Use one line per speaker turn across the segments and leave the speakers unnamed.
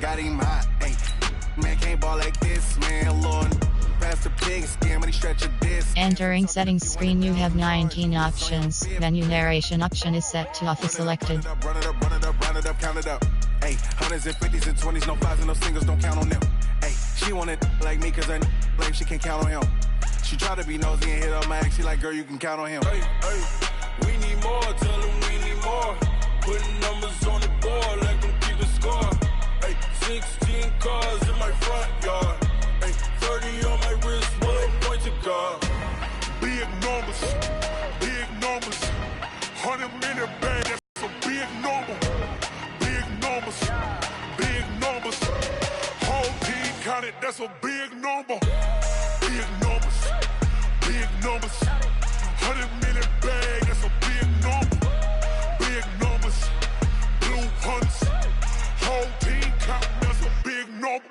Got him hot, ayy. Man can't ball like this, man. Lord, pass the pig skin when he stretch a disc.
Entering settings screen, you have 19 options. Menu narration option is set to off is selected.
Run it up, count it up. Ayy, hundreds and 50s and 20s, no fives and no singles, don't count on them. Ayy, she want it like me, cause her like she can't count on him. She try to be nosy and hit up my ex, she like, girl, you can count on him.
Hey, we need more, tell them we need more. Putting numbers on the board, like them keep a score. Hey, 16 cars in my front yard. Hey, 30 on my wrist, one point to guard.
Big numbers, 100-minute bag, that's a big number. Big numbers, whole team counted, that's a big number. Big numbers, 100-minute bag, that's a big number. Big numbers, blue hunts, whole team counting, that's a big number.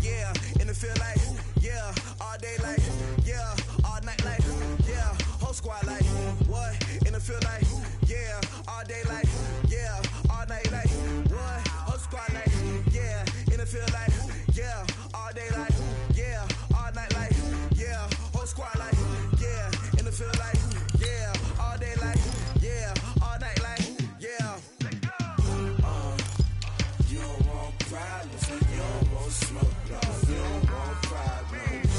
Yeah, in the field like, yeah, all day like, yeah, all night like, yeah, whole squad like, what? In the field like, yeah, all day like, yeah, all night like, what? Whole squad like, yeah, in the field like, yeah, all day like, yeah, all night like, yeah, whole squad like, yeah, in the field like, yeah, all day like, yeah, all night like, yeah. You don't want problems, you don't want smoke, dog. You don't want problems.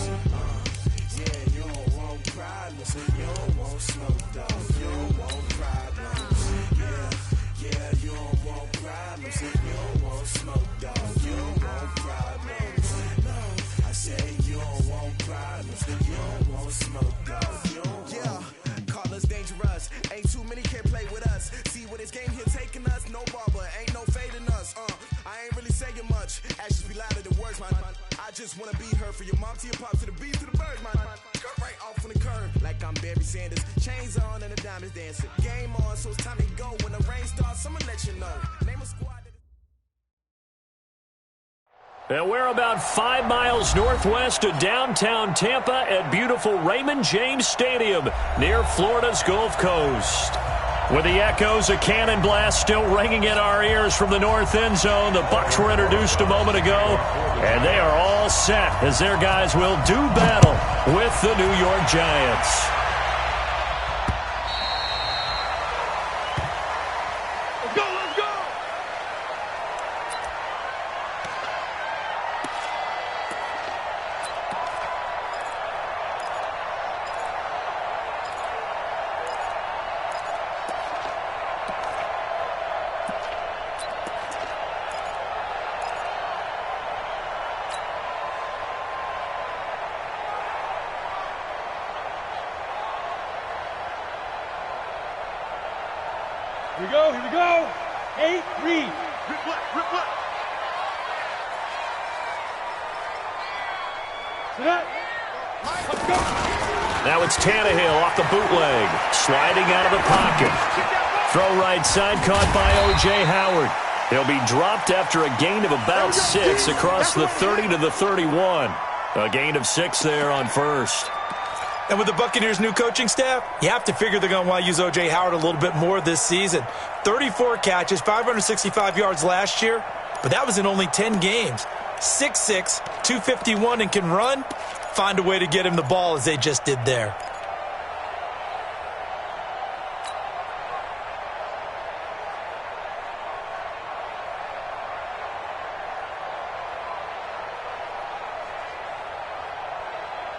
Yeah, you don't want problems, you don't want smoke, dog. You don't want problems. Yeah, you don't want problems, you don't want smoke, dog. You don't want problems. No, I say you don't want problems, you don't want smoke, dog. You don't want. Call us dangerous. Ain't too many can play with us. See what this game here taking us. No barber, ain't no fading us. I ain't really saying much. Actions be louder than words, man. I just wanna be her for your mom to your pop to the beat to the bird, man. Cut right off on the curb like I'm Barry Sanders. Chains on and the diamonds dancing. Game on, so it's time to go. When the rain starts, I'ma let you know. Name a squad.
And we're about 5 miles northwest of downtown Tampa at beautiful Raymond James Stadium near Florida's Gulf Coast. With the echoes of cannon blast still ringing in our ears from the north end zone, the Bucs were introduced a moment ago, and they are all set as their guys will do battle with the New York Giants.
Here we go. 8, read.
Rip what?
Let's go.
Now it's Tannehill off the bootleg, sliding out of the pocket. Throw right side, caught by O.J. Howard. He'll be dropped after a gain of about 6 across the 30 to the 31. A gain of 6 there on first.
And with the Buccaneers' new coaching staff, you have to figure they're going to want to use O.J. Howard a little bit more this season. 34 catches, 565 yards last year, but that was in only 10 games. 6'6", 251, and can run. Find a way to get him the ball as they just did there.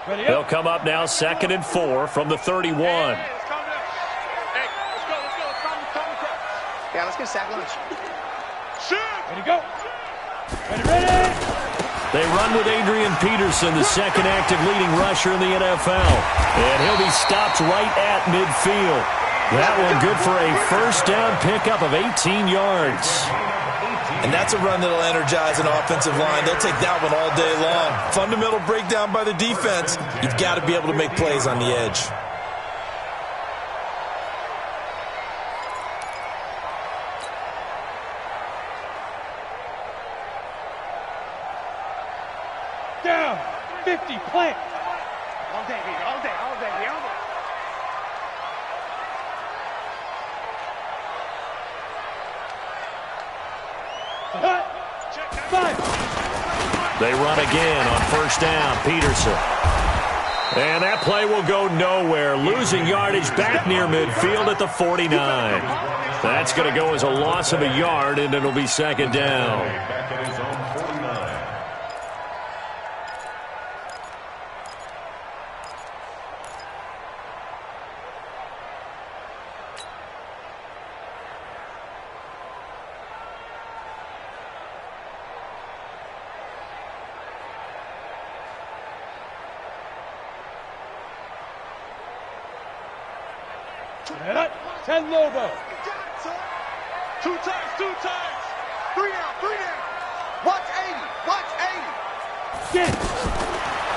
They'll come up now 2nd and 4 from the 31.
Hey, let's go.
Yeah, let's get a sack lunch.
Ready to go. Ready.
They run with Adrian Peterson, the second active leading rusher in the NFL. And he'll be stopped right at midfield. That one good for a first down pickup of 18 yards.
And that's a run that'll energize an offensive line. They'll take that one all day long. Fundamental breakdown by the defense. You've got to be able to make plays on the edge.
Down. 50. Plant. All day, baby. All day.
They run again on first down. Peterson. And that play will go nowhere. Losing yardage back near midfield at the 49. That's going to go as a loss of a yard, and it'll be second down.
Ten Lobo.
2 times. 3 down. Watch 80.
Get.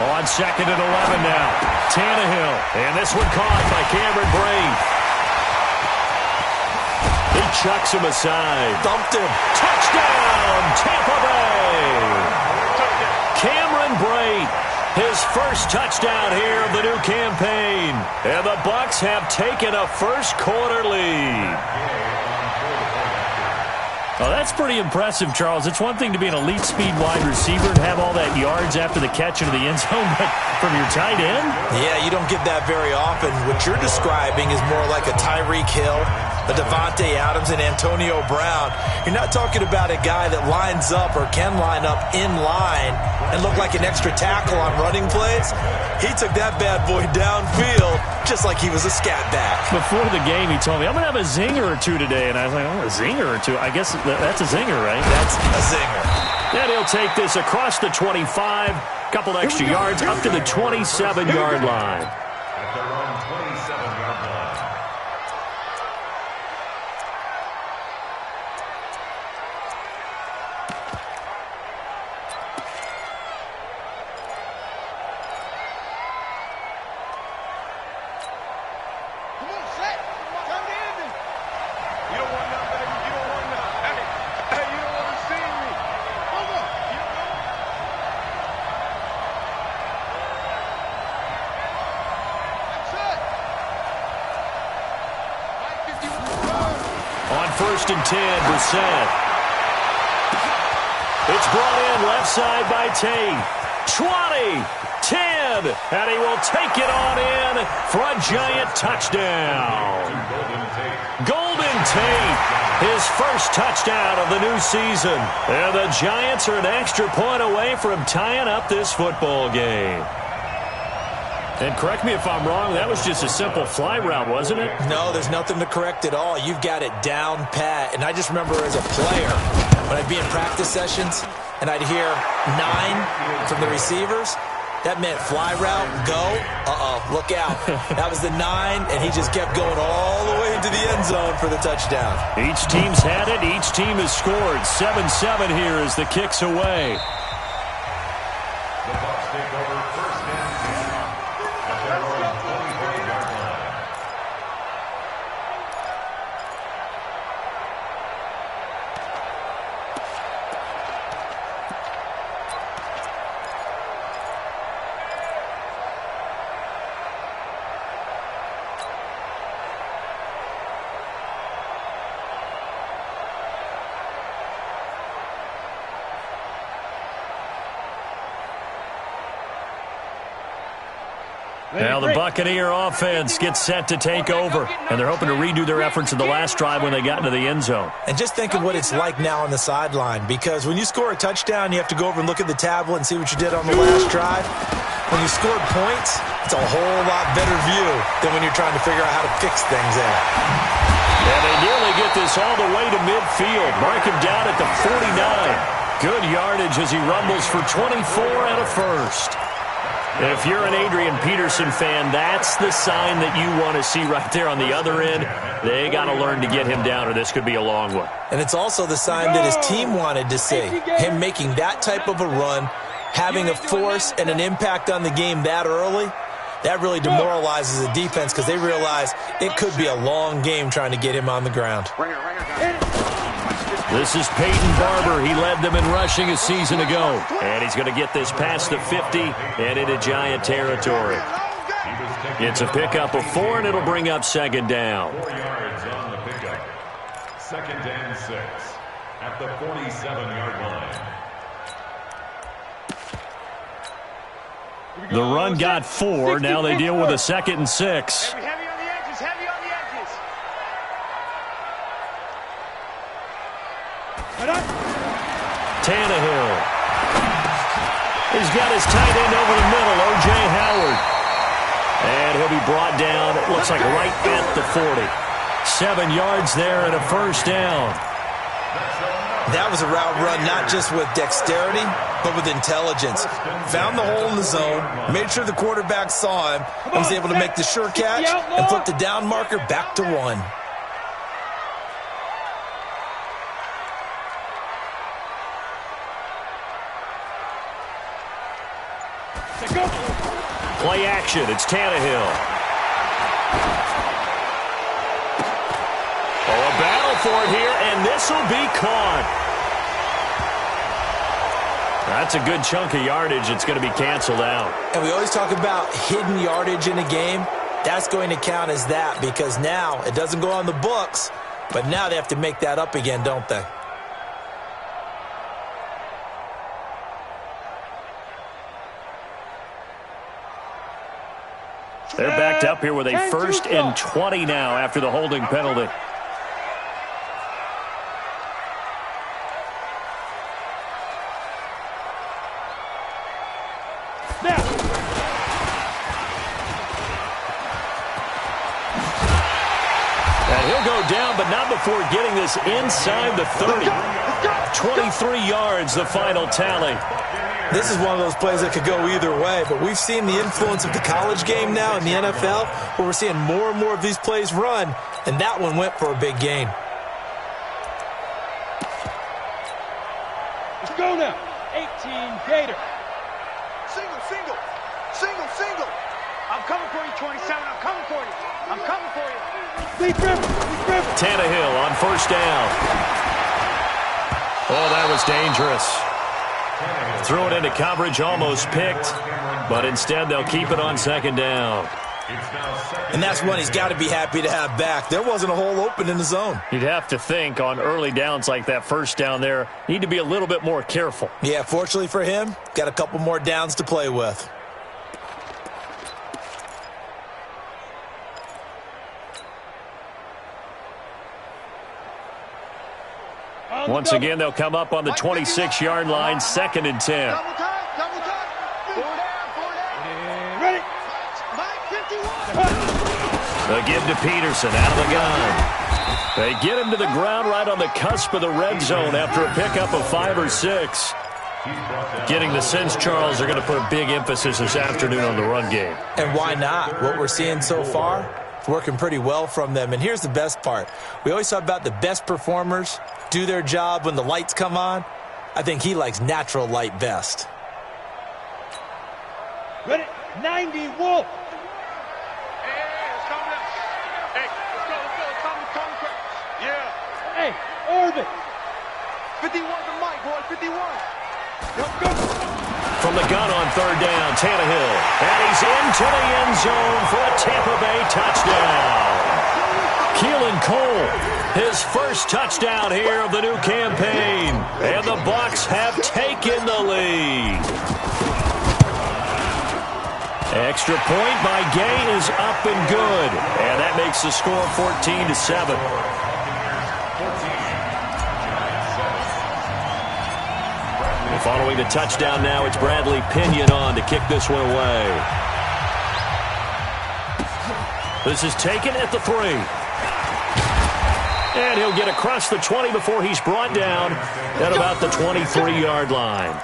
On second and 11 now. Tannehill. And this one caught by Cameron Brate. He chucks him aside.
Dumped him.
Touchdown, Tampa Bay. Cameron Brate. His first touchdown here of the new campaign. And the Bucs have taken a first quarter lead.
Oh, that's pretty impressive, Charles. It's one thing to be an elite speed wide receiver and have all that yards after the catch into the end zone, but from your tight end?
Yeah, you don't get that very often. What you're describing is more like a Tyreek Hill, a Devontae Adams, and Antonio Brown. You're not talking about a guy that lines up or can line up in line and look like an extra tackle on running plays. He took that bad boy downfield just like he was a scat back.
Before the game, he told me, I'm going to have a zinger or two today. And I was like, oh, a zinger or two? I guess that's a zinger, right?
That's a zinger.
And he'll take this across the 25. Couple extra yards up to the 27-yard line.
At their own 27-yard line.
First and 10, Brissett. It's brought in left side by Tate. 20, 10, and he will take it on in for a giant touchdown. Golden Tate, his first touchdown of the new season. And the Giants are an extra point away from tying up this football game.
And correct me if I'm wrong, that was just a simple fly route, wasn't it?
No, there's nothing to correct at all. You've got it down pat. And I just remember as a player, when I'd be in practice sessions and I'd hear 9 from the receivers, that meant fly route, go, look out. That was the 9, and he just kept going all the way into the end zone for the touchdown.
Each team's had it. Each team has scored. 7-7 here as the kick's away.
The Bucs take over first and 10 at their own 25-yard line.
Now the Buccaneer offense gets set to take over, and they're hoping to redo their efforts in the last drive when they got into the end zone.
And just think of what it's like now on the sideline, because when you score a touchdown, you have to go over and look at the tablet and see what you did on the last drive. When you scored points, it's a whole lot better view than when you're trying to figure out how to fix things in.
And they nearly get this all the way to midfield. Mark him down at the 49. Good yardage as he rumbles for 24 and a first. If you're an Adrian Peterson fan, that's the sign that you want to see right there on the other end. They got to learn to get him down, or this could be a long one.
And it's also the sign that his team wanted to see. Him making that type of a run, having a force and an impact on the game that early, that really demoralizes the defense because they realize it could be a long game trying to get him on the ground.
This is Peyton Barber. He led them in rushing a season ago. And he's going to get this past the 50 and into Giant territory. It's a pickup of 4, and it'll bring up second down.
4 yards on the pickup. Second and 6.
at the 47-yard line.
The run got 4. Now they deal with a 2nd and 6.
Heavy on the edges, heavy on the edges.
Tannehill. He's got his tight end over the middle, O.J. Howard. And he'll be brought down, it looks like right at the 40. 7 yards there and a first down.
That was a route run not just with dexterity, but with intelligence. Found the hole in the zone, made sure the quarterback saw him, and was able to make the sure catch and flip the down marker back to 1.
Play action, it's Tannehill. Oh, a battle for it here, and this will be caught. That's a good chunk of yardage. It's going to be canceled out.
And we always talk about hidden yardage in a game. That's going to count as that because now it doesn't go on the books, but now they have to make that up again, don't they?
They're backed up here with a 1st and 20 now after the holding penalty. And he'll go down, but not before getting this inside the 30. 23 yards, the final tally.
This is one of those plays that could go either way, but we've seen the influence of the college game now in the NFL, where we're seeing more and more of these plays run, and that one went for a big gain.
Let's go now. 18 Gator.
Single. I'm coming for you, 27. I'm coming for you. I'm coming for you.
Lead River.
Tannehill on first down. Oh, that was dangerous. Threw it into coverage, almost picked, but instead they'll keep it on 2nd down.
And that's one he's got to be happy to have back. There wasn't a hole open in the zone.
You'd have to think on early downs like that first down there, need to be a little bit more careful.
Yeah, fortunately for him, got a couple more downs to play with.
Once again, they'll come up on the 26-yard line, 2nd and 10.
Double time. 4 down.
Ready.
Mike, 51.
They give to Peterson out of the gun. They get him to the ground right on the cusp of the red zone after a pickup of 5 or 6. Getting the sense, Charles, they're going to put a big emphasis this afternoon on the run game.
And why not? What we're seeing so far, it's working pretty well from them. And here's the best part. We always talk about the best performers do their job when the lights come on. I think he likes natural light best.
Ready. 90 Wolf.
Hey, let's calm down. Hey, let's go. Calm quick. Yeah.
Hey, Orbit.
51 to Mike, boy. 51.
Go.
From the gun on 3rd down, Tannehill. And he's into the end zone for a Tampa Bay touchdown. Keelan Cole, his first touchdown here of the new campaign. And the Bucs have taken the lead. Extra point by Gay is up and good. And that makes the score 14-7. Following the touchdown now, it's Bradley Pinion on to kick this one away. This is taken at the 3. And he'll get across the 20 before he's brought down at about the 23-yard line.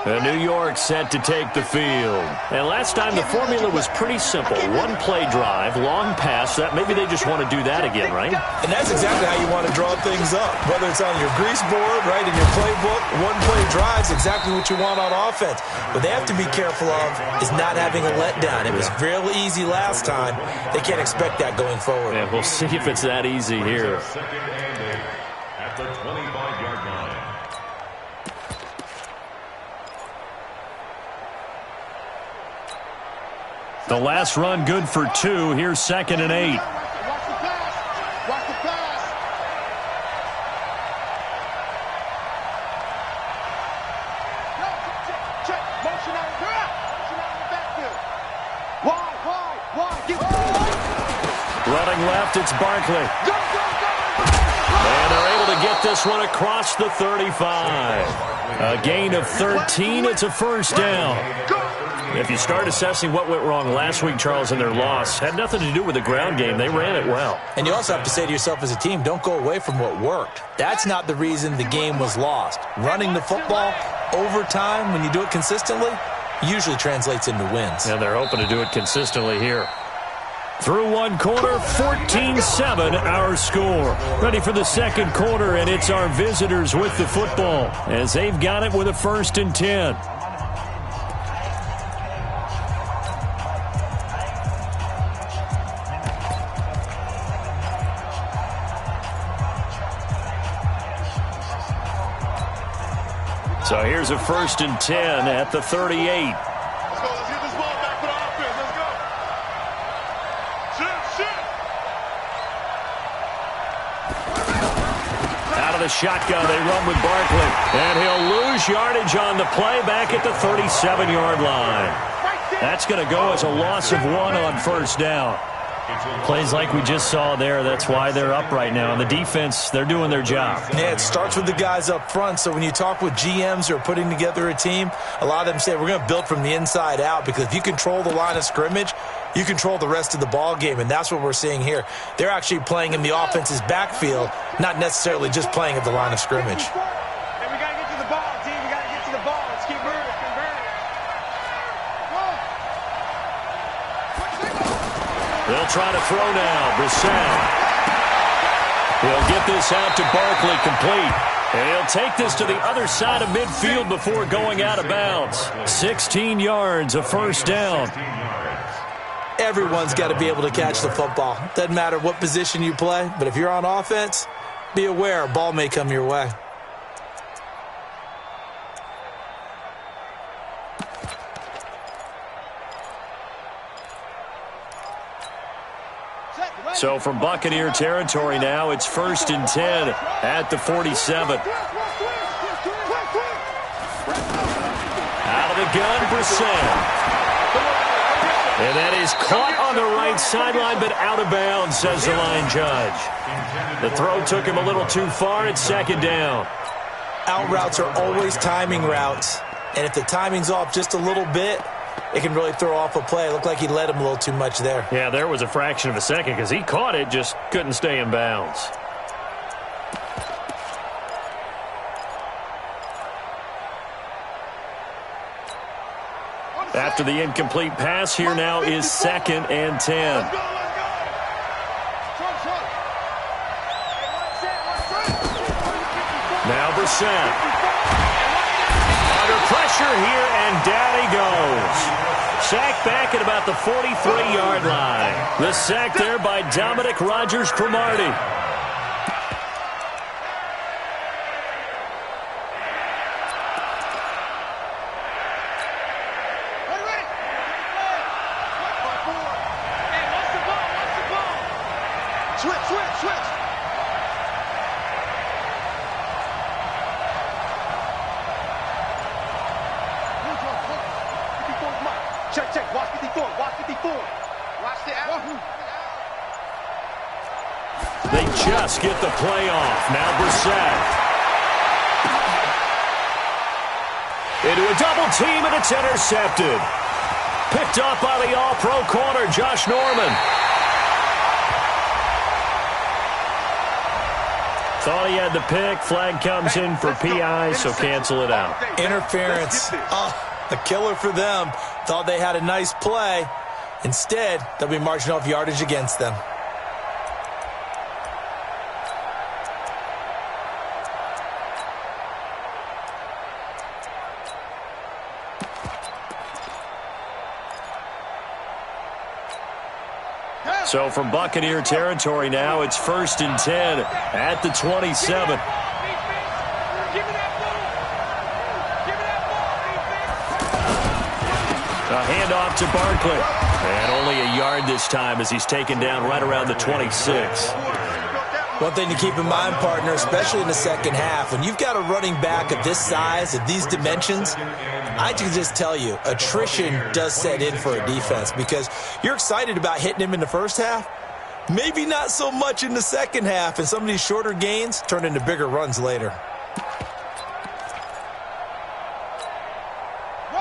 And New York set to take the field. And last time the formula was pretty simple. One play drive, long pass. That maybe they just want to do that again, right?
And that's exactly how you want to draw things up. Whether it's on your grease board, right, in your playbook, one play drive is exactly what you want on offense. What they have to be careful of is not having a letdown. It was real easy last time. They can't expect that going forward.
And we'll see if it's that easy here.
At the 25-yard line.
The last run good for 2. Here's 2nd and 8.
Watch the pass. Watch the pass. Check. Motion out of the backfield. Wide. Get
Running left, it's Barkley.
Go.
And they're able to get this one across the 35. A gain of 13. It's a first down. If you start assessing what went wrong last week, Charles, in their loss, had nothing to do with the ground game. They ran it well.
And you also have to say to yourself as a team, don't go away from what worked. That's not the reason the game was lost. Running the football over time, when you do it consistently, usually translates into wins.
And they're hoping to do it consistently here. Through one quarter, 14-7 our score. Ready for the second quarter, and it's our visitors with the football as they've got it with a 1st and 10. So here's a 1st and 10 at the 38.
Let's go. Let's get this ball back for the offense. Let's go. Shit.
Out of the shotgun, they run with Barkley. And he'll lose yardage on the play back at the 37-yard line. That's going to go as a loss of 1 on 1st down.
Plays like we just saw there. That's why they're up right now. And the defense, they're doing their job.
Yeah, it starts with the guys up front. So when you talk with GMs who are putting together a team, a lot of them say we're going to build from the inside out, because if you control the line of scrimmage, you control the rest of the ball game, and that's what we're seeing here. They're actually playing in the offense's backfield, not necessarily just playing at the line of scrimmage.
And we got to get to the ball, team. We got to get to the ball. Let's keep moving.
They'll try to throw now. Brissett. He'll get this out to Barkley, complete. And he'll take this to the other side of midfield before going out of bounds. 16 yards, a 1st down.
Everyone's got to be able to catch the football. Doesn't matter what position you play, but if you're on offense, be aware a ball may come your way.
So from Buccaneer territory now, it's 1st and 10 at the 47. Out of the gun, Brissett. And that is caught on the right sideline, but out of bounds, says the line judge. The throw took him a little too far. It's 2nd down.
Out routes are always timing routes. And if the timing's off just a little bit, it can really throw off a play. It looked like he led him a little too much there.
Yeah, there was a fraction of a second because he caught it, just couldn't stay in bounds. After the incomplete pass, here now is 2nd and 10. Now Brissett. Under pressure here, and down he goes. Sacked back at about the 43-yard line. The sack there by Dominic Rodgers-Cromartie.
Check. Watch 54. Watch 54. Watch the out.
They just get the play off. Now Brissett. Into a double team, and it's intercepted. Picked up by the all-pro corner, Josh Norman. Thought he had the pick. Flag comes in for PI, so cancel it out.
Interference. A killer for them. Thought they had a nice play. Instead, they'll be marching off yardage against them.
So from Buccaneer territory now, it's 1st and 10 at the 27. A handoff to Barkley. And only a yard this time as he's taken down right around the 26.
One thing to keep in mind, partner, especially in the second half, when you've got a running back of this size, of these dimensions, I can just tell you, attrition does set in for a defense because you're excited about hitting him in the first half, maybe not so much in the second half, and some of these shorter gains turn into bigger runs later.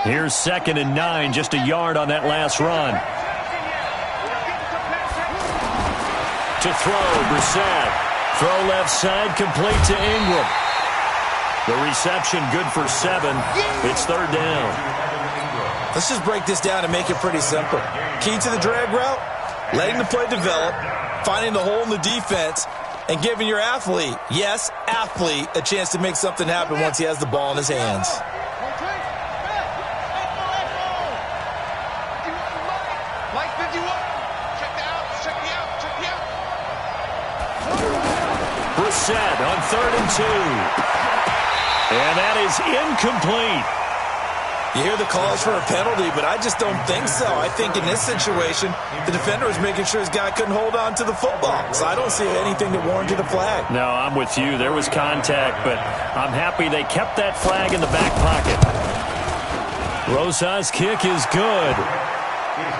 Here's 2nd and 9, just a yard on that last run. To throw, Brissett. Throw left side, complete to Ingram. The reception good for 7. It's 3rd down.
Let's just break this down and make it pretty simple. Key to the drag route, letting the play develop, finding the hole in the defense, and giving your athlete, yes, athlete, a chance to make something happen once he has the ball in his hands.
Brissett on 3rd and 2. And that is incomplete.
You hear the calls for a penalty, but I just don't think so. I think in this situation, the defender was making sure his guy couldn't hold on to the football. So I don't see anything that warranted a flag.
No, I'm with you. There was contact, but I'm happy they kept that flag in the back pocket. Rosas' kick is good.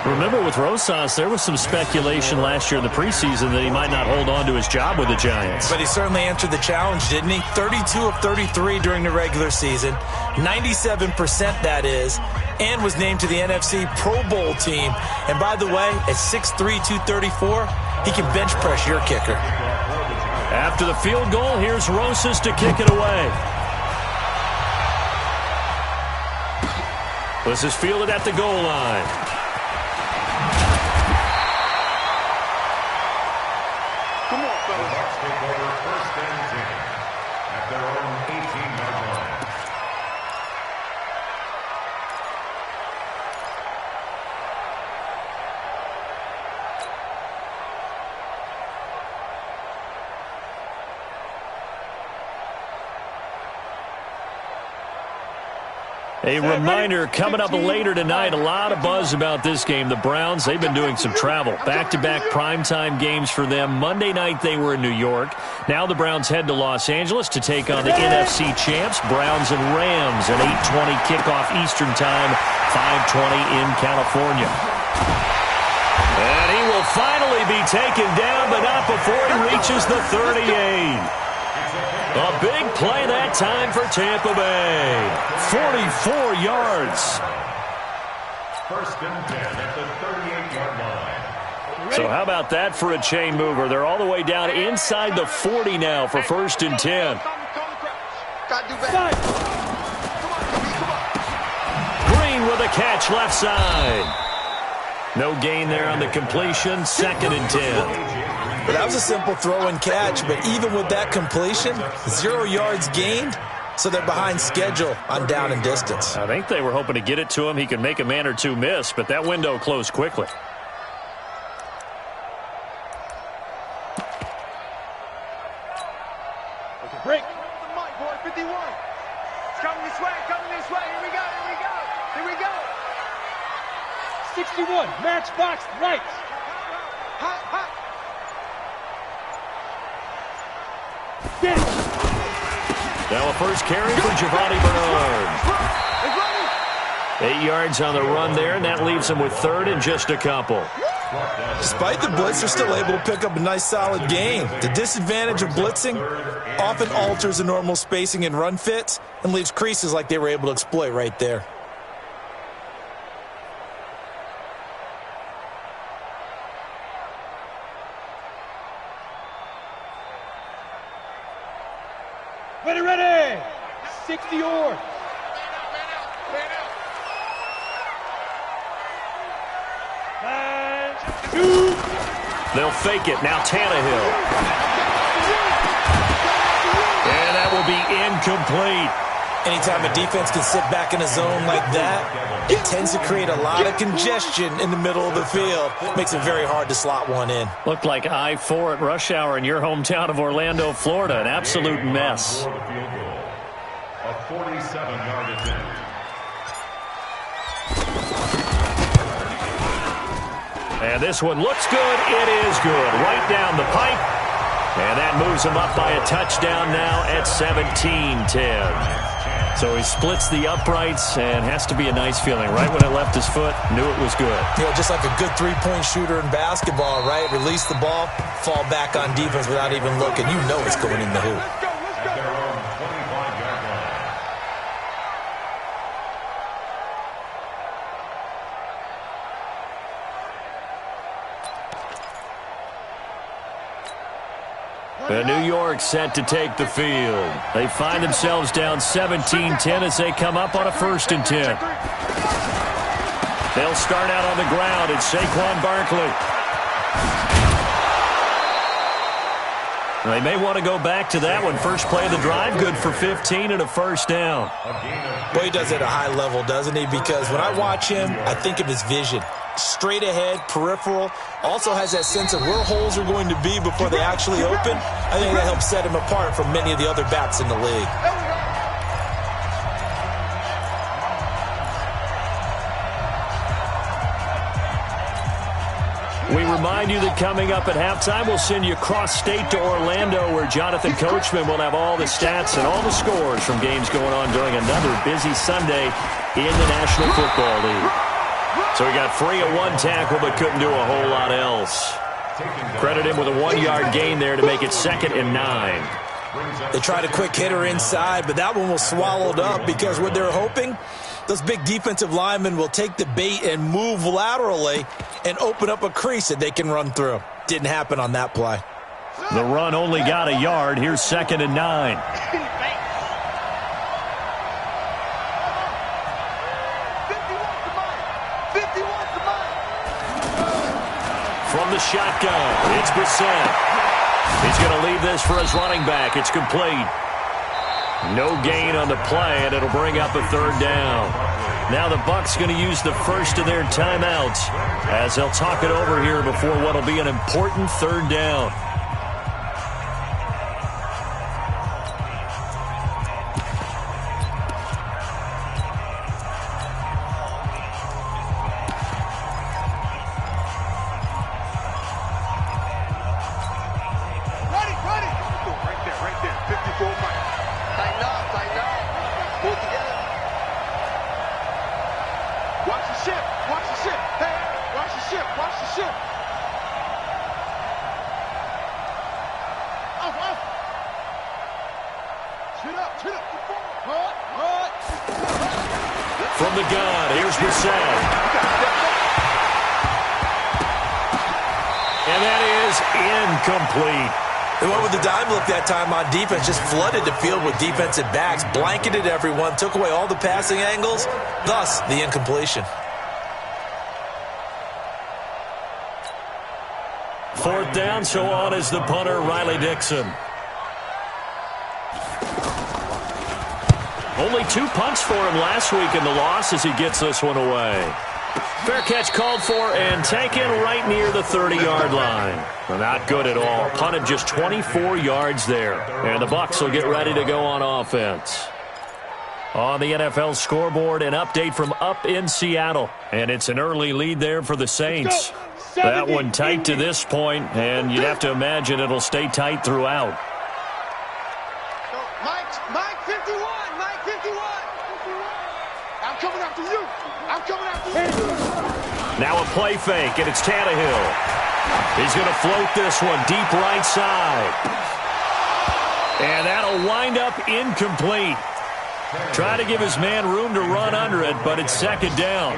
Remember, with Rosas, there was some speculation last year in the preseason that he might not hold on to his job with the Giants.
But he certainly answered the challenge, didn't he? 32 of 33 during the regular season, 97% that is, and was named to the NFC Pro Bowl team. And by the way, at 6'3", 234, he can bench press your kicker.
After the field goal, here's Rosas to kick it away. This is fielded at the goal line. A reminder, coming up later tonight, a lot of buzz about this game. The Browns, they've been doing some travel. Back-to-back primetime games for them. Monday night they were in New York. Now the Browns head to Los Angeles to take on the NFC champs, Browns and Rams, an 8:20 kickoff Eastern time, 5:20 in California. And he will finally be taken down, but not before he reaches the 38. A big play that time for Tampa Bay. 44 yards.
1st and 10 at the 38-yard line.
So how about that for a chain mover? They're all the way down inside the 40 now for 1st and 10. Green with a catch left side. No gain there on the completion. 2nd and 10.
But that was a simple throw and catch, but even with that completion, 0 yards gained, so they're behind schedule on down and distance.
I think they were hoping to get it to him. He could make a man or two miss, but that window closed quickly.
Break. 51. It's coming this way, Here we go, Here we go. 61, matchbox lights. Hot, hot.
Now a first carry for Giovanni Bernard. 8 yards on the run there, and that leaves him with 3rd and just a couple.
Despite the blitz, they're still able to pick up a nice solid gain. The disadvantage of blitzing often alters the normal spacing and run fits and leaves creases like they were able to exploit right there.
Ready. 60 yards. And shoot.
They'll fake it. Now Tannehill. And that will be incomplete.
Anytime a defense can sit back in a zone like that, it tends to create a lot of congestion in the middle of the field. Makes it very hard to slot one in.
Looked like I-4 at rush hour in your hometown of Orlando, Florida. An absolute mess.
A 47-yard attempt.
And this one looks good. It is good. Right down the pipe. And that moves him up by a touchdown now at 17-10. So he splits the uprights and has to be a nice feeling. Right when it left his foot, knew it was good.
Yeah, just like a good three-point shooter in basketball, right? Release the ball, fall back on defense without even looking. You know it's going in the hoop.
The New York set to take the field. They find themselves down 17-10 as they come up on a 1st and 10. They'll start out on the ground. It's Saquon Barkley. They may want to go back to that one. First play of the drive, good for 15 and a 1st down.
Well, he does it at a high level, doesn't he? Because when I watch him, I think of his vision. Straight ahead, peripheral, also has that sense of where holes are going to be before they actually open. I think that helps set him apart from many of the other backs in the league.
We remind you that coming up at halftime, we'll send you cross-state to Orlando, where Jonathan Coachman will have all the stats and all the scores from games going on during another busy Sunday in the National Football League. So he got free of one tackle but couldn't do a whole lot else. Credit him with a 1-yard gain there to make it 2nd and 9.
They tried a quick hitter inside, but that one was swallowed up because what they're hoping, those big defensive linemen will take the bait and move laterally and open up a crease that they can run through. Didn't happen on that play.
The run only got a yard. Here's 2nd and 9. From the shotgun, it's Brissett. He's going to leave this for his running back. It's complete. No gain on the play, and it'll bring up a 3rd down. Now the Bucs going to use the first of their timeouts as they'll talk it over here before what will be an important 3rd down. From the gun, here's Brissett. And that is incomplete.
They went with the dime look that time on defense, just flooded the field with defensive backs, blanketed everyone, took away all the passing angles, thus the incompletion.
4th down, so on is the punter, Riley Dixon. Only 2 punts for him last week in the loss as he gets this one away. Fair catch called for and taken right near the 30-yard line. Not good at all. Punted just 24 yards there. And the Bucs will get ready to go on offense. On the NFL scoreboard, an update from up in Seattle. And it's an early lead there for the Saints. That one tight to this point, and you'd have to imagine it'll stay tight throughout.
Mike 51, Mike 51. I'm coming after you. I'm coming after you.
Now a play fake, and it's Tannehill. He's going to float this one deep right side. And that'll wind up incomplete. Try to give his man room to run under it, but it's 2nd down.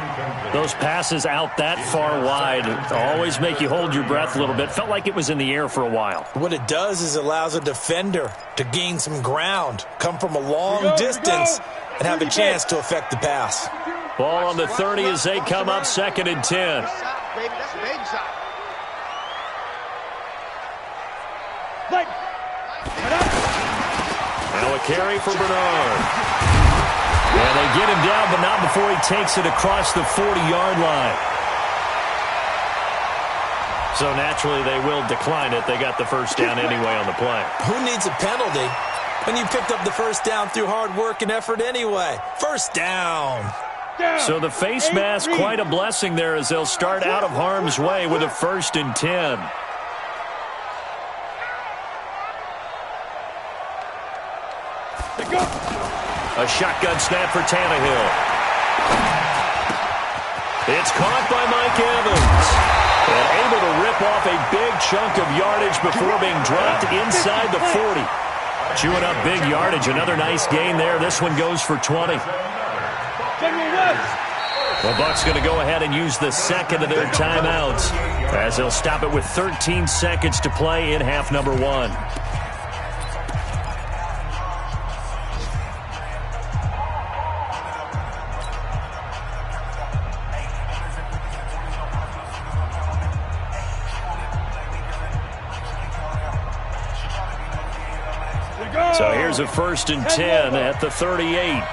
Those passes out that far wide always make you hold your breath a little bit. Felt like it was in the air for a while.
What it does is it allows a defender to gain some ground, come from a long distance, and have a chance to affect the pass.
Ball on the 30 as they come up 2nd and 10.
That's a baby shot.
Now a carry for Bernard. And they get him down, but not before he takes it across the 40-yard line. So naturally they will decline it. They got the 1st down anyway on the play.
Who needs a penalty when you picked up the 1st down through hard work and effort anyway? 1st down.
So the face mask, quite a blessing there as they'll start out of harm's way with a 1st and 10. A shotgun snap for Tannehill. It's caught by Mike Evans. And able to rip off a big chunk of yardage before being dropped inside the 40. Chewing up big yardage. Another nice gain there. This one goes for 20. The Bucs going to go ahead and use the second of their timeouts as they'll stop it with 13 seconds to play in half number 1. So here's a 1st and 10 at the 38.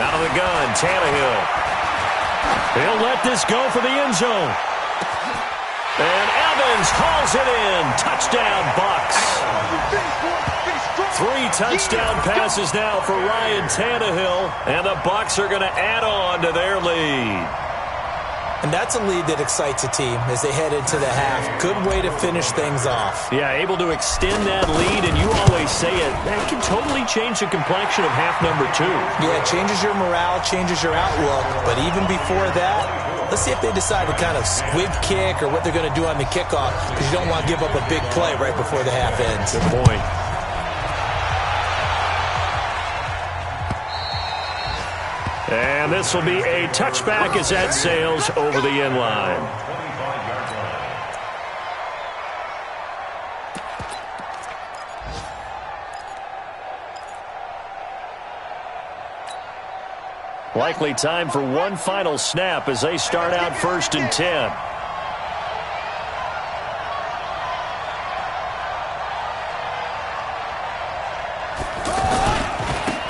Out of the gun, Tannehill. He'll let this go for the end zone. And Evans hauls it in. Touchdown, Bucs. 3 touchdown passes now for Ryan Tannehill, and the Bucs are going to add on to their lead.
And that's a lead that excites a team as they head into the half. Good way to finish things off.
Yeah, able to extend that lead, and you always say it, that can totally change the complexion of half number 2.
Yeah, it changes your morale, changes your outlook, but even before that, let's see if they decide to kind of squib kick or what they're going to do on the kickoff, because you don't want to give up a big play right before the half ends.
Good point. And this will be a touchback as that sails over the end line. Likely time for one final snap as they start out 1st and 10.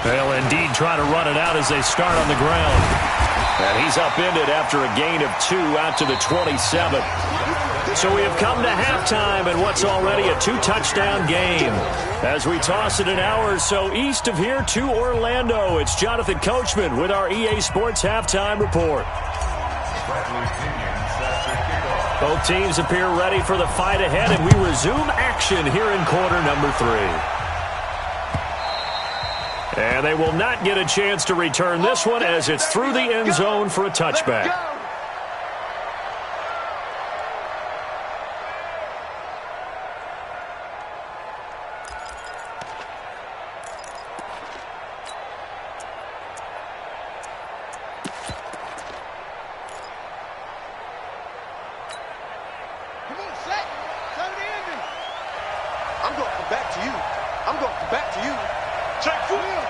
They'll indeed try to run it out as they start on the ground. And he's upended after a gain of 2 out to the 27. So we have come to halftime in what's already a 2-touchdown game. As we toss it an hour or so east of here to Orlando, it's Jonathan Coachman with our EA Sports Halftime Report. Both teams appear ready for the fight ahead, and we resume action here in quarter number 3. And they will not get a chance to return this one as it's through the end zone for a touchback.
I'm going to come back to you. I'm going to come back to you. Check for you.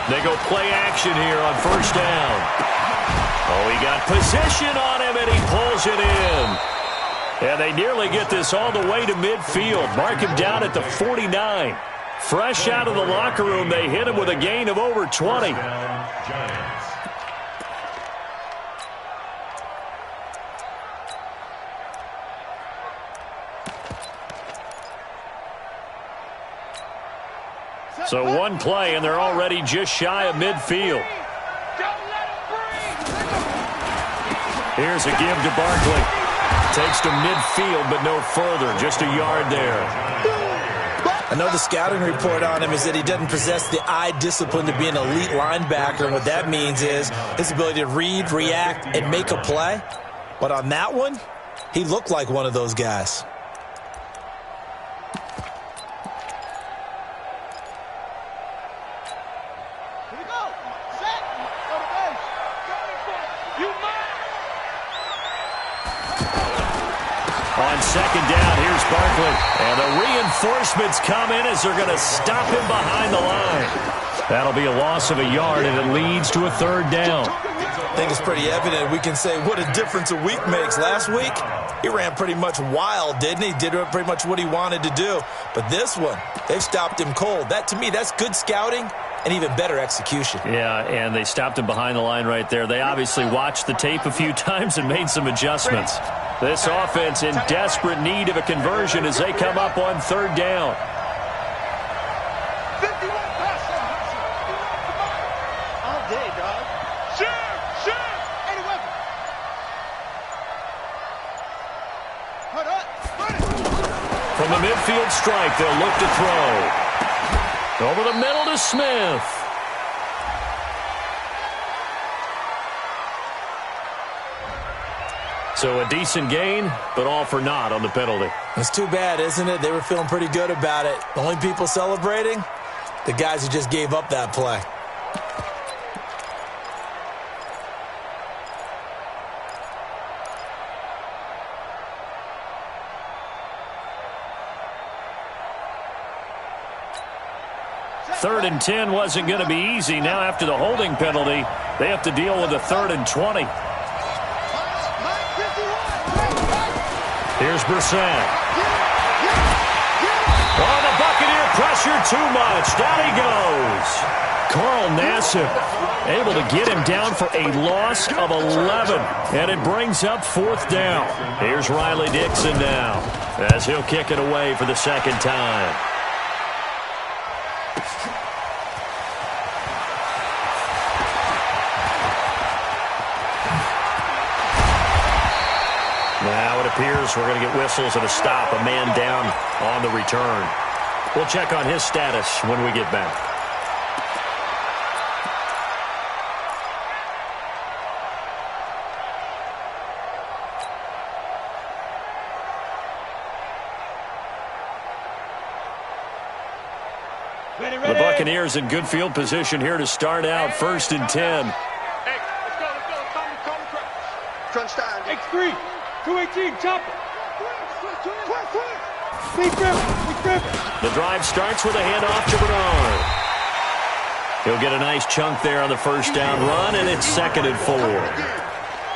They go play action here on 1st down. Oh, he got position on him, and he pulls it in. And they nearly get this all the way to midfield. Mark him down at the 49. Fresh out of the locker room, they hit him with a gain of over 20. So one play, and they're already just shy of midfield. Here's a give to Barkley. Takes to midfield, but no further. Just a yard there.
I know the scouting report on him is that he doesn't possess the eye discipline to be an elite linebacker. And what that means is his ability to read, react, and make a play. But on that one, he looked like one of those guys.
On 2nd down, here's Barkley. And the reinforcements come in as they're going to stop him behind the line. That'll be a loss of a yard, and it leads to a 3rd down.
I think it's pretty evident. We can say what a difference a week makes. Last week, he ran pretty much wild, didn't he? Did pretty much what he wanted to do. But this one, they've stopped him cold. That, to me, that's good scouting and even better execution.
Yeah, and they stopped him behind the line right there. They obviously watched the tape a few times and made some adjustments. This offense in desperate need of a conversion as they come up on third down.
51 pass. All day, dog. Shoot! Any weapon. Put up.
From the midfield strike, they'll look to throw. Over the middle to Smith. So a decent gain, but all for naught on the penalty.
It's too bad, isn't it? They were feeling pretty good about it. The only people celebrating? The guys who just gave up that play.
Third and 10 wasn't going to be easy. Now after the holding penalty, they have to deal with a 3rd and 20. Here's Brissett. Oh, the Buccaneer pressure too much. Down he goes. Carl Nassib able to get him down for a loss of 11. And it brings up 4th down. Here's Riley Dixon now as he'll kick it away for the 2nd time. Now it appears we're going to get whistles and a stop, a man down on the return. We'll check on his status when we get back. The Buccaneers in good field position here to start out 1st and 10.
Hey, let's go. Come crunch time.
X3. 218, chopper. Big grip.
The drive starts with a handoff to Bernard. He'll get a nice chunk there on the 1st down run, and it's 2nd and 4.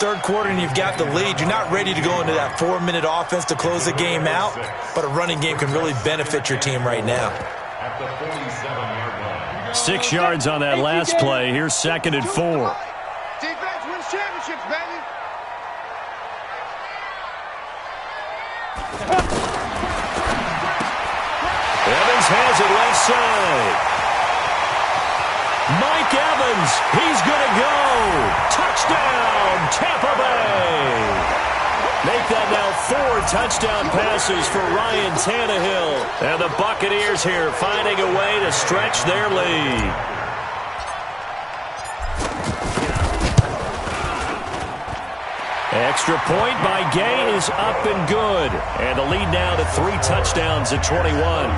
Third quarter and you've got the lead. You're not ready to go into that 4-minute offense to close the game out, but a running game can really benefit your team right now.
At the 47-yard line.
6 yards on that last play. Here's 2nd and 4.
Defense wins championships, baby.
Evans has it left side. Mike Evans, he's going to go. Touchdown, Tampa Bay. Make that now 4 touchdown passes for Ryan Tannehill. And the Buccaneers here finding a way to stretch their lead. Extra point by Gay is up and good. And the lead now to 3 touchdowns at 21.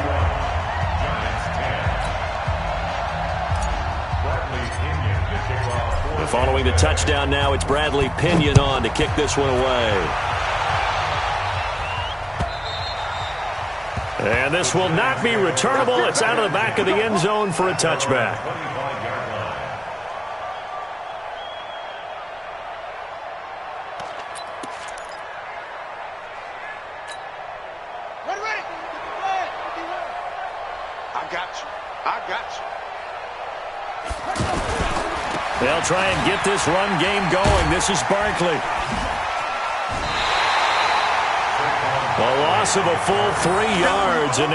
And following the touchdown now, it's Bradley Pinion on to kick this one away. And this will not be returnable. It's out of the back of the end zone for a touchback. They'll try and get this run game going. This is Barkley. A loss of a full 3 yards. And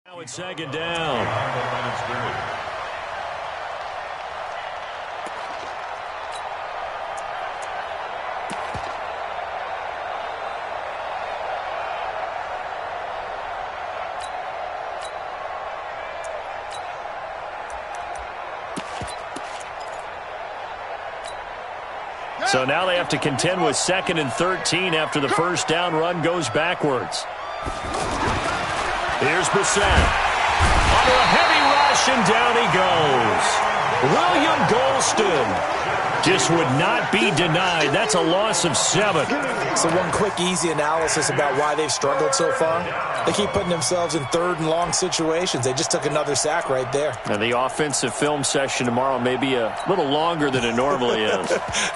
now it's 2nd down. So now they have to contend with 2nd and 13 after the 1st down run goes backwards. Here's Brissett. Under a heavy rush, and down he goes. William Golston just would not be denied. That's a loss of 7.
So one quick, easy analysis about why they've struggled so far. They keep putting themselves in third and long situations. They just took another sack right there.
And the offensive film session tomorrow may be a little longer than it normally is.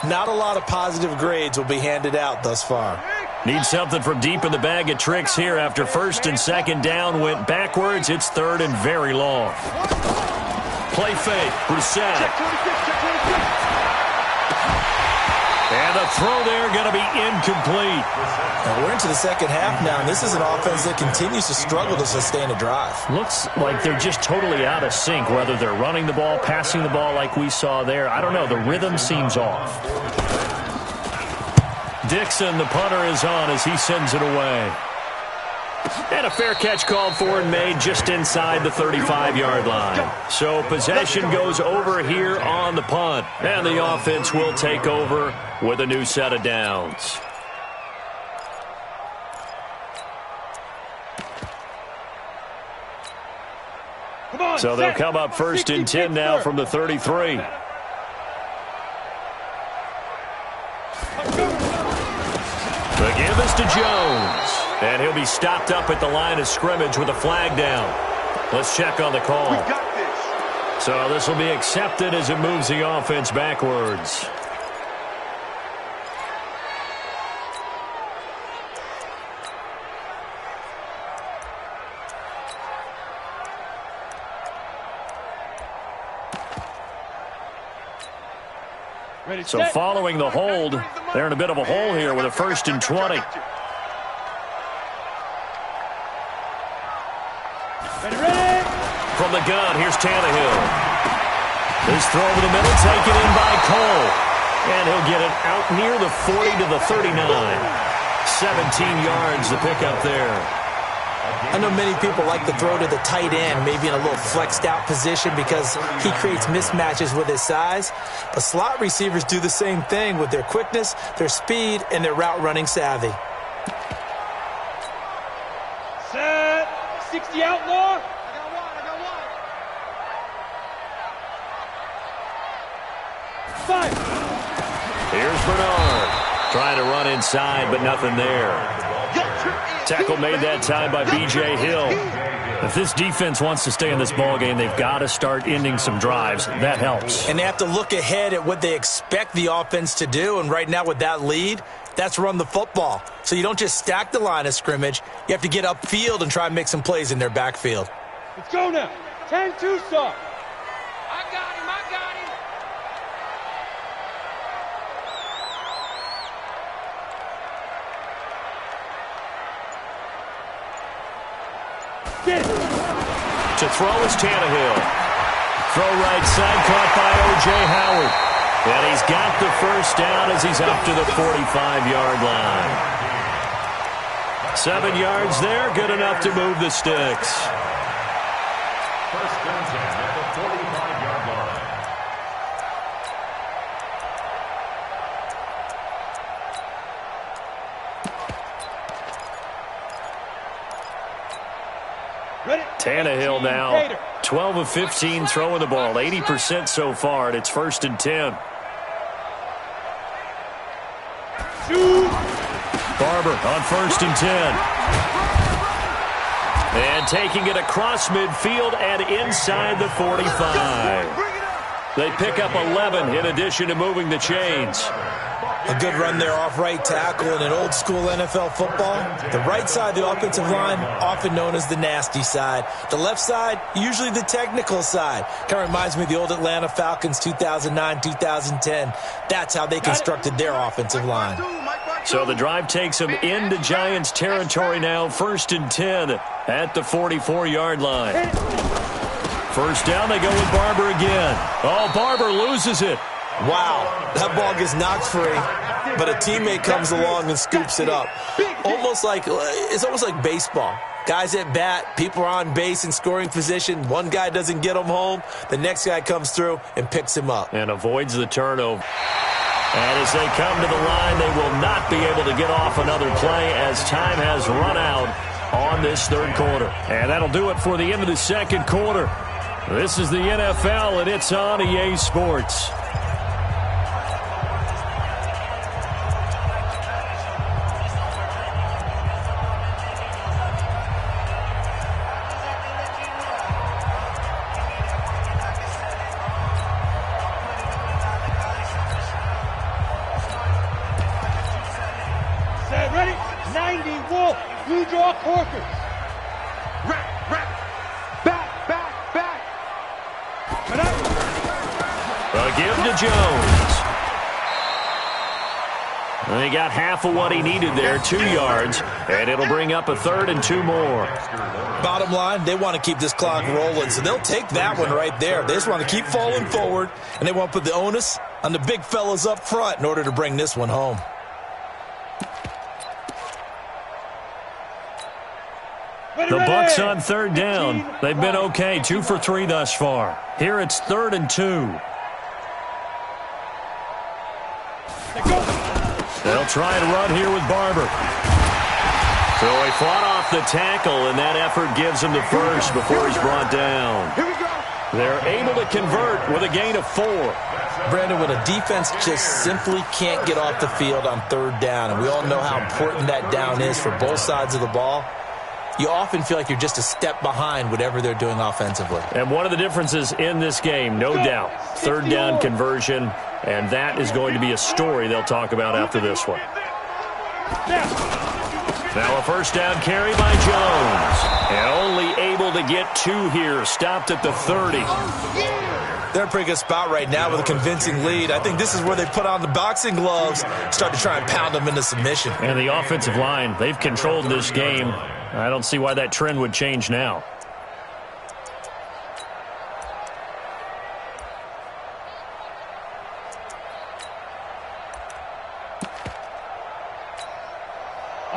Not a lot of positive grades will be handed out thus far.
Need something from deep in the bag of tricks here after first and second down went backwards. It's third and very long. Play fake. Brissett. And the throw there going to be incomplete.
Now we're into the second half now, and this is an offense that continues to struggle to sustain a drive.
Looks like they're just totally out of sync, whether they're running the ball, passing the ball like we saw there. I don't know. The rhythm seems off. Dixon, the punter, is on as he sends it away. And a fair catch called for and made just inside the 35-yard line. So possession goes over here on the punt. And the offense will take over with a new set of downs. So they'll come up first and 10 now from the 33. The give is to Jones. And he'll be stopped up at the line of scrimmage with a flag down. Let's check on the call. So this will be accepted as it moves the offense backwards. So following the hold, they're in a bit of a hole here with a first and 20. From the gun, here's Tannehill. His throw over the middle, taken in by Cole. And he'll get it out near the 40 to the 39. 17 yards the pickup there.
I know many people like to throw to the tight end, maybe in a little flexed out position because he creates mismatches with his size. But slot receivers do the same thing with their quickness, their speed, and their route running savvy.
Set. 60 outlaw.
Here's Bernard. Trying to run inside, but nothing there. Tackle made that time by B.J. Hill. If this defense wants to stay in this ballgame, they've got to start ending some drives. That helps.
And they have to look ahead at what they expect the offense to do. And right now with that lead, that's run the football. So you don't just stack the line of scrimmage. You have to get upfield and try and make some plays in their backfield.
Let's go now. 10-2 stop. I got him.
To throw is Tannehill. Throw right side, caught by O.J. Howard. And he's got the first down as he's up to the 45-yard line. 7 yards there, good enough to move the sticks.
First down at the 45-yard line.
Tannehill now, 12 of 15 throwing the ball, 80% so far, and it's first and 10. Barber on first and 10. And taking it across midfield and inside the 45. They pick up 11 in addition to moving the chains.
A good run there off right tackle in an old school NFL football. The right side, the offensive line, often known as the nasty side. The left side, usually the technical side. Kind of reminds me of the old Atlanta Falcons 2009, 2010. That's how they constructed their offensive line.
So the drive takes them into Giants territory now, first and 10 at the 44-yard line. First down, they go with Barber again. Oh, Barber loses it.
Wow, that ball gets knocked free, but a teammate comes along and scoops it up. It's almost like baseball. Guys at bat, people are on base in scoring position. One guy doesn't get him home. The next guy comes through and picks him up.
And avoids the turnover. And as they come to the line, they will not be able to get off another play as time has run out
on this third quarter. And that'll do it for the end of the second quarter. This is the NFL, and it's on EA Sports.
Ready? 90 Wolf. Blue draw Corkers. Back.
A give to Jones. And he got half of what he needed there, 2 yards, and it'll bring up a 3rd and 2 more.
Bottom line, they want to keep this clock rolling, so they'll take that one right there. They just want to keep falling forward, and they want to put the onus on the big fellas up front in order to bring this one home.
The Bucs on 3rd down. They've been okay, 2 for 3 thus far. Here it's 3rd and 2. They'll try and run here with Barber. So he fought off the tackle, and that effort gives him the first before he's brought down. They're able to convert with a gain of 4.
Brandon, when a defense just simply can't get off the field on 3rd down, and we all know how important that down is for both sides of the ball, you often feel like you're just a step behind whatever they're doing offensively.
And one of the differences in this game, no doubt, 3rd down conversion, and that is going to be a story they'll talk about after this one. Now a 1st down carry by Jones. And only able to get 2 here, stopped at the 30.
They're in a pretty good spot right now with a convincing lead. I think this is where they put on the boxing gloves, start to try and pound them into submission.
And the offensive line, they've controlled this game. I don't see why that trend would change now.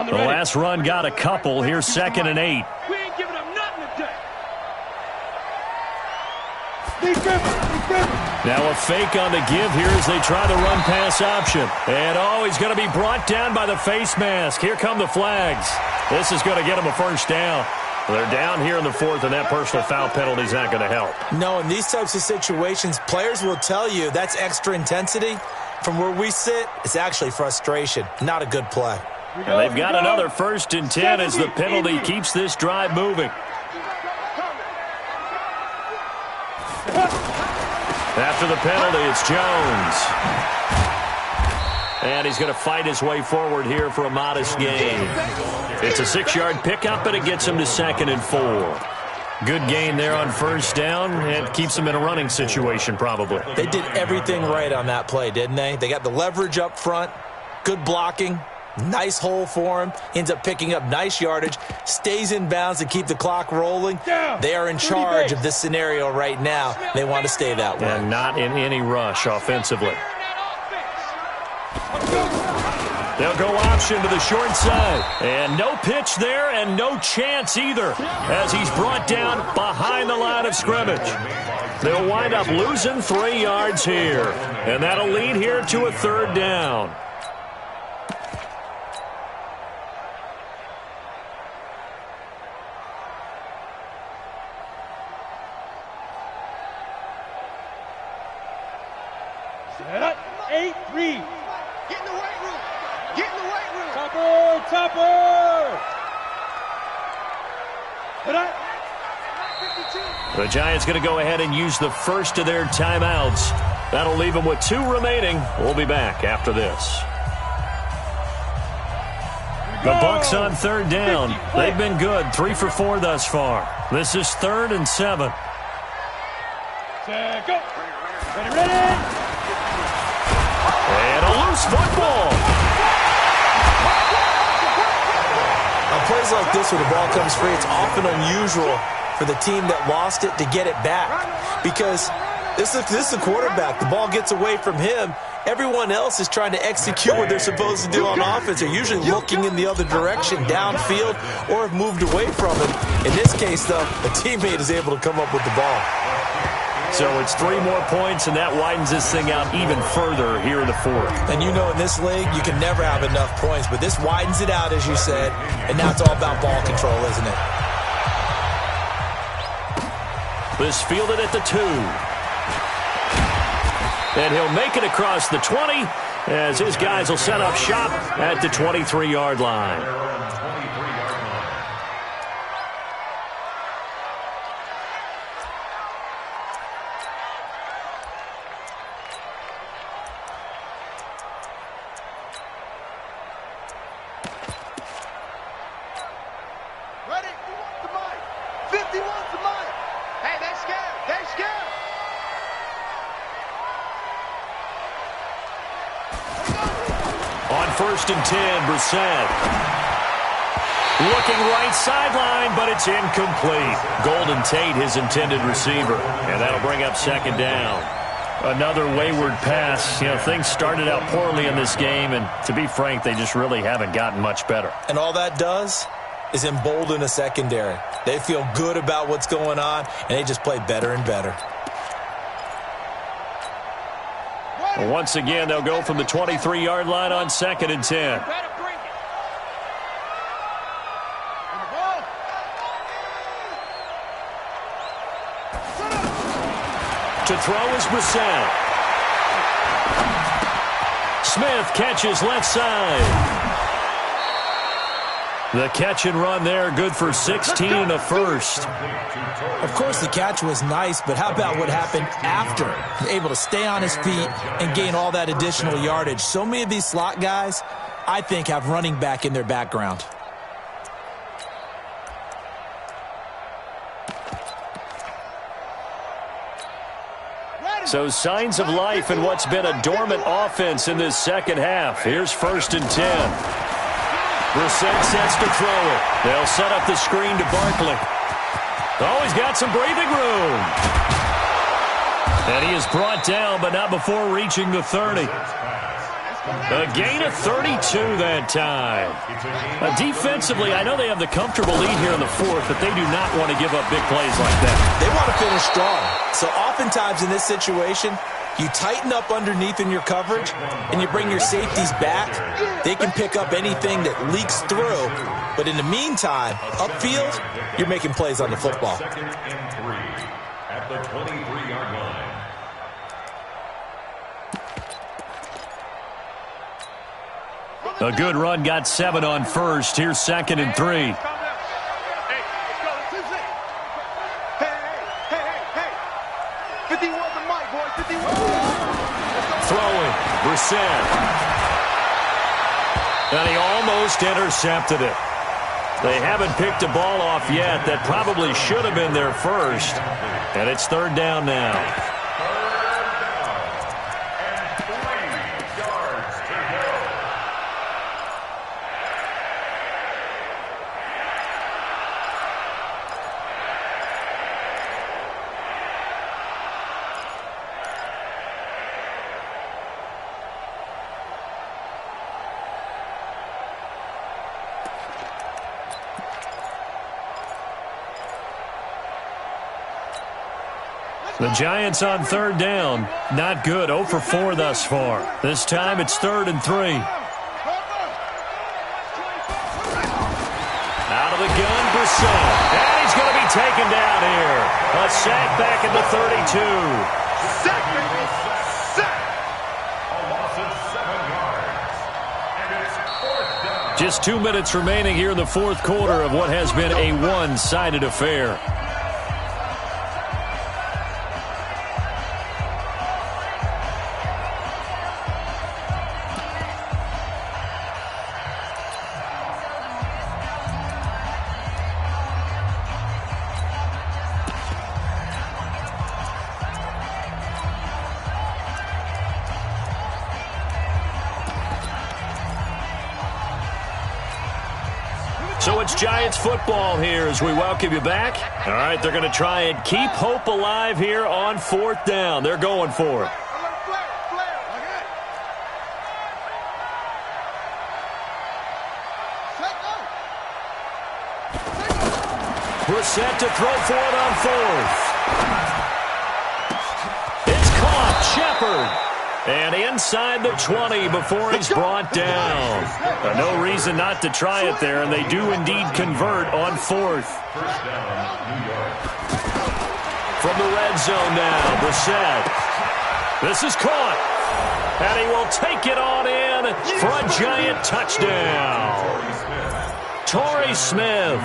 The last run got a couple. Here's 2nd and 8.
We ain't giving up nothing today.
Now a fake on the give here as they try the run pass option. And he's going to be brought down by the face mask. Here come the flags. This is going to get him a 1st down. They're down here in the 4th, and that personal foul penalty is not going to help.
No, in these types of situations, players will tell you that's extra intensity. From where we sit, it's actually frustration. Not a good play.
And they've got another 1st and 10 as the penalty keeps this drive moving. After the penalty, it's Jones. And he's going to fight his way forward here for a modest gain. It's a 6-yard pickup, and it gets him to 2nd and 4. Good gain there on 1st down, and keeps them in a running situation probably.
They did everything right on that play, didn't they? They got the leverage up front, good blocking, nice hole for him, ends up picking up nice yardage, stays in bounds to keep the clock rolling. They are in charge of this scenario right now. They want to stay that way.
And not in any rush offensively. They'll go option to the short side. And no pitch there and no chance either as he's brought down behind the line of scrimmage. They'll wind up losing 3 yards here. And that'll lead here to a 3rd down.
Set up. 8-3.
Get in the weight room. Get in the weight room.
Topper.
The Giants going to go ahead and use the first of their timeouts. That'll leave them with 2 remaining. We'll be back after this. The Bucs on 3rd down. They've been good, 3 for 4 thus far. This is 3rd and 7.
Go. Ready.
And a loose football.
On plays like this where the ball comes free, it's often unusual for the team that lost it to get it back. Because this is the quarterback. The ball gets away from him. Everyone else is trying to execute what they're supposed to do on offense. They're usually looking in the other direction, downfield, or have moved away from it. In this case, though, a teammate is able to come up with the ball.
So it's 3 more points, and that widens this thing out even further here in the fourth.
And you know in this league, you can never have enough points, but this widens it out, as you said, and now it's all about ball control, isn't it?
This fielded at the 2. And he'll make it across the 20 as his guys will set up shop at the 23-yard line.
Ready? 50 wants the mic. Hey, they're scared. They're scared.
On 1st and 10, Brissett. Looking right sideline, but it's incomplete. Golden Tate, his intended receiver. And that'll bring up 2nd down. Another wayward pass. You know, things started out poorly in this game, and to be frank, they just really haven't gotten much better.
And all that does is embolden a secondary. They feel good about what's going on, and they just play better and better.
Well, once again, they'll go from the 23-yard line on 2nd and 10. To throw is Brissett. Smith catches left side. The catch and run there, good for 16 and a first.
Of course, the catch was nice, but how about what happened after? Able to stay on his feet and gain all that additional yardage. So many of these slot guys, I think, have running back in their background.
So signs of life in what's been a dormant offense in this second half. Here's 1st and 10. Brissett sets to throw it. They'll set up the screen to Barkley. Oh, he's got some breathing room. And he is brought down, but not before reaching the 30. A gain of 32 that time. Defensively, I know they have the comfortable lead here in the fourth, but they do not want to give up big plays like that.
They want to finish strong. So oftentimes in this situation, you tighten up underneath in your coverage, and you bring your safeties back. They can pick up anything that leaks through. But in the meantime, upfield, you're making plays on the football.
2nd and 3 at the 23-yard line.
A good run got 7 on 1st. Here's 2nd and 3. Throwing, Brissett. And he almost intercepted it. They haven't picked a ball off yet. That probably should have been their first. And it's 3rd down now. The Giants on 3rd down. Not good. 0 for 4 thus far. This time it's 3rd and 3. Out of the gun, Brissett. And he's going to be taken down here. A sack back at the 32.
Sack!
A loss of 7 yards. And it's 4th down.
Just 2 minutes remaining here in the fourth quarter of what has been a one-sided affair. So it's Giants football here as we welcome you back. All right, they're going to try and keep hope alive here on 4th down. They're going for it. Brissett to throw for it on 4th. Shepard. And inside the 20 before he's brought down. No reason not to try it there, and they do indeed convert on 4th.
First down, New York.
From the red zone now, Brissett. This is caught. And he will take it on in for a giant touchdown. Torrey Smith,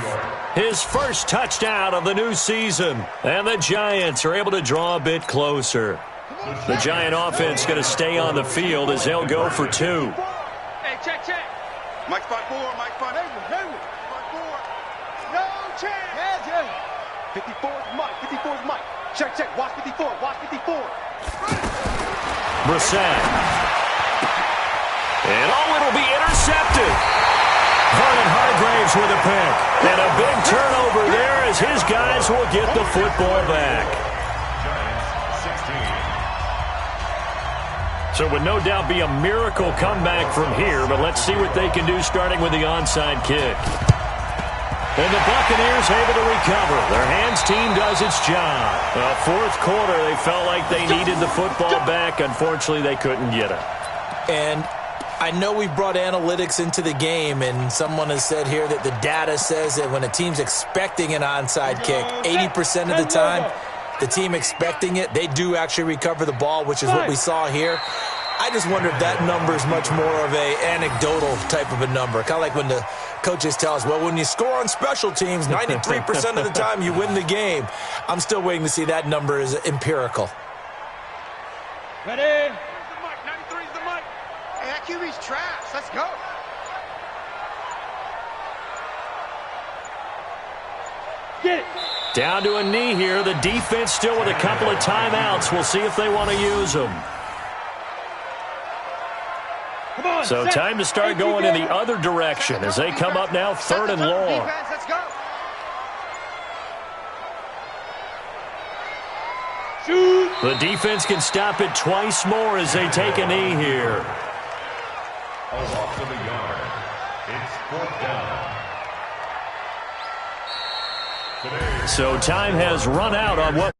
his first touchdown of the new season. And the Giants are able to draw a bit closer. The Giant offense going to stay on the field as they'll go for 2.
Hey, check. Mike spot 4, Mike spot 8. Spot 4. No chance. Yeah. 54 is Mike, 54 is Mike. Check. Watch 54, watch 54.
Brissett. And it'll be intercepted. Vernon Hargraves with a pick. And a big turnover there as his guys will get the football back. So it would no doubt be a miracle comeback from here, but let's see what they can do starting with the onside kick. And the Buccaneers able to recover. Their hands team does its job. Fourth quarter, they felt like they needed the football back. Unfortunately, they couldn't get it.
And I know we brought analytics into the game, and someone has said here that the data says that when a team's expecting an onside kick, 80% of the time, the team expecting it, they do actually recover the ball, which is what we saw here. I just wonder if that number is much more of a anecdotal type of a number. Kind of like when the coaches tell us, well, when you score on special teams, 93% of the time you win the game. I'm still waiting to see that number is empirical.
Ready? Here's the mic. 93 is the mic. Hey, that QB's trash. Let's go. Get it.
Down to a knee here. The defense still with a couple of timeouts. We'll see if they want to use them. So time to start going in the other direction as they come up now 3rd and long.
Let's go. Shoot.
The defense can stop it twice more as they take a knee here.
A loss of a yard. It's 4th down.
So time has run out on what